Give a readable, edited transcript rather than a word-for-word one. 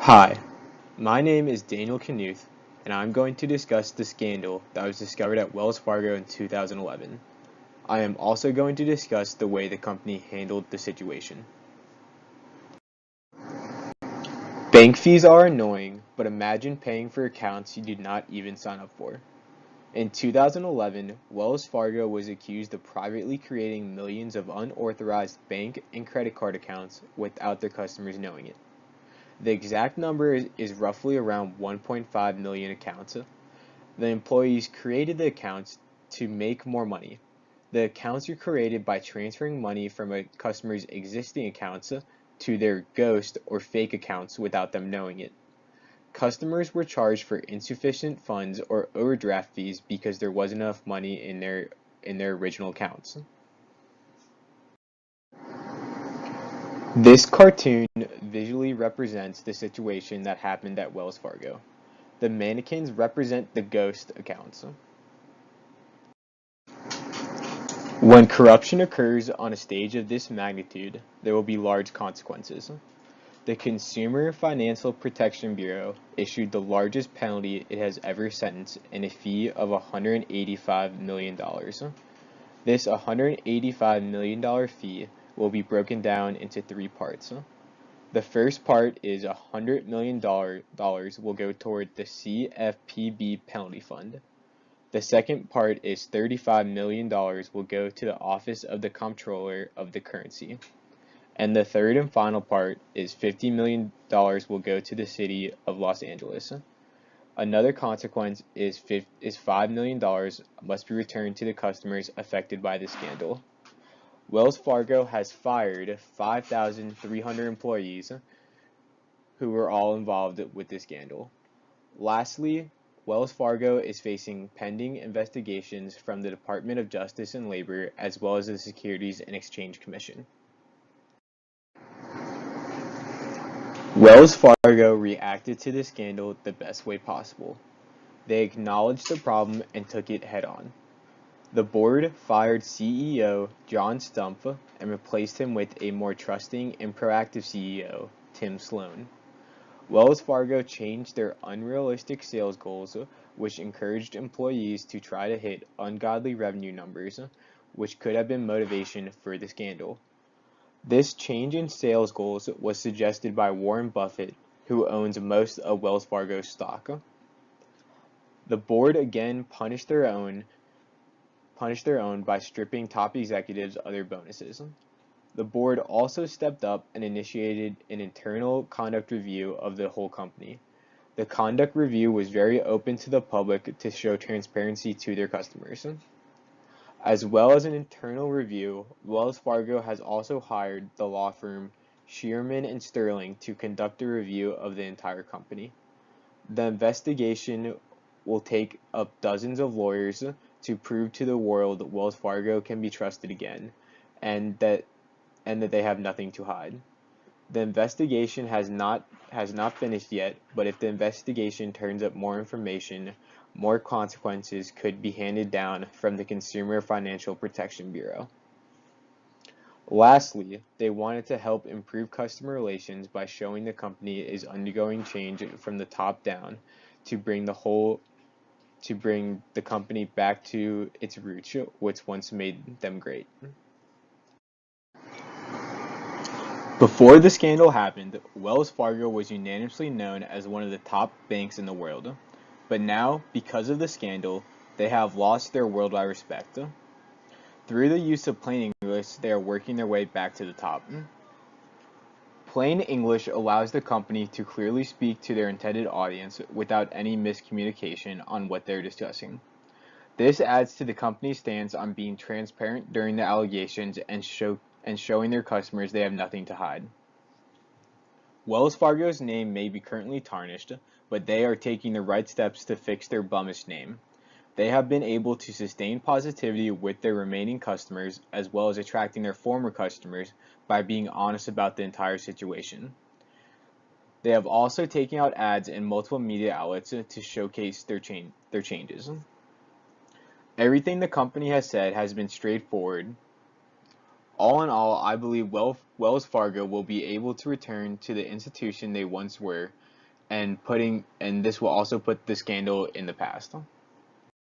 Hi, my name is Daniel Knuth, and I'm going to discuss the scandal that was discovered at Wells Fargo in 2011. I am also going to discuss the way the company handled the situation. Bank fees are annoying, but imagine paying for accounts you did not even sign up for. In 2011, Wells Fargo was accused of privately creating millions of unauthorized bank and credit card accounts without their customers knowing it. The exact number is roughly around 1.5 million accounts. The employees created the accounts to make more money. The accounts are created by transferring money from a customer's existing accounts to their ghost or fake accounts without them knowing it. Customers were charged for insufficient funds or overdraft fees because there wasn't enough money in their original accounts. This cartoon visually represents the situation that happened at Wells Fargo. The mannequins represent the ghost accounts. When corruption occurs on a stage of this magnitude, there will be large consequences. The Consumer Financial Protection Bureau issued the largest penalty it has ever sentenced in a fee of $185 million. This $185 million fee will be broken down into three parts. The first part is $100 million will go toward the CFPB penalty fund. The second part is $35 million will go to the Office of the Comptroller of the Currency. And the third and final part is $50 million will go to the city of Los Angeles. Another consequence is $5 million must be returned to the customers affected by the scandal. Wells Fargo has fired 5,300 employees who were all involved with this scandal. Lastly, Wells Fargo is facing pending investigations from the Department of Justice and Labor as well as the Securities and Exchange Commission. Wells Fargo reacted to the scandal the best way possible. They acknowledged the problem and took it head on. The board fired CEO John Stumpf and replaced him with a more trusting and proactive CEO, Tim Sloan. Wells Fargo changed their unrealistic sales goals, which encouraged employees to try to hit ungodly revenue numbers, which could have been motivation for the scandal. This change in sales goals was suggested by Warren Buffett, who owns most of Wells Fargo's stock. The board again punished their own by stripping top executives of their bonuses. The board also stepped up and initiated an internal conduct review of the whole company. The conduct review was very open to the public to show transparency to their customers. As well as an internal review, Wells Fargo has also hired the law firm Shearman and Sterling to conduct a review of the entire company. The investigation will take up dozens of lawyers to prove to the world Wells Fargo can be trusted again, and that they have nothing to hide. The investigation has not finished yet, but if the investigation turns up more information, more consequences could be handed down from the Consumer Financial Protection Bureau. Lastly, they wanted to help improve customer relations by showing the company is undergoing change from the top down to bring the company back to its roots, which once made them great. Before the scandal happened, Wells Fargo was unanimously known as one of the top banks in the world. But now, because of the scandal, they have lost their worldwide respect. Through the use of plain English, they are working their way back to the top. Plain English allows the company to clearly speak to their intended audience without any miscommunication on what they're discussing. This adds to the company's stance on being transparent during the allegations and showing their customers they have nothing to hide. Wells Fargo's name may be currently tarnished, but they are taking the right steps to fix their bummish name. They have been able to sustain positivity with their remaining customers as well as attracting their former customers by being honest about the entire situation. They have also taken out ads in multiple media outlets to showcase their changes. Everything the company has said has been straightforward. All in all, I believe Wells Fargo will be able to return to the institution they once were and this will also put the scandal in the past.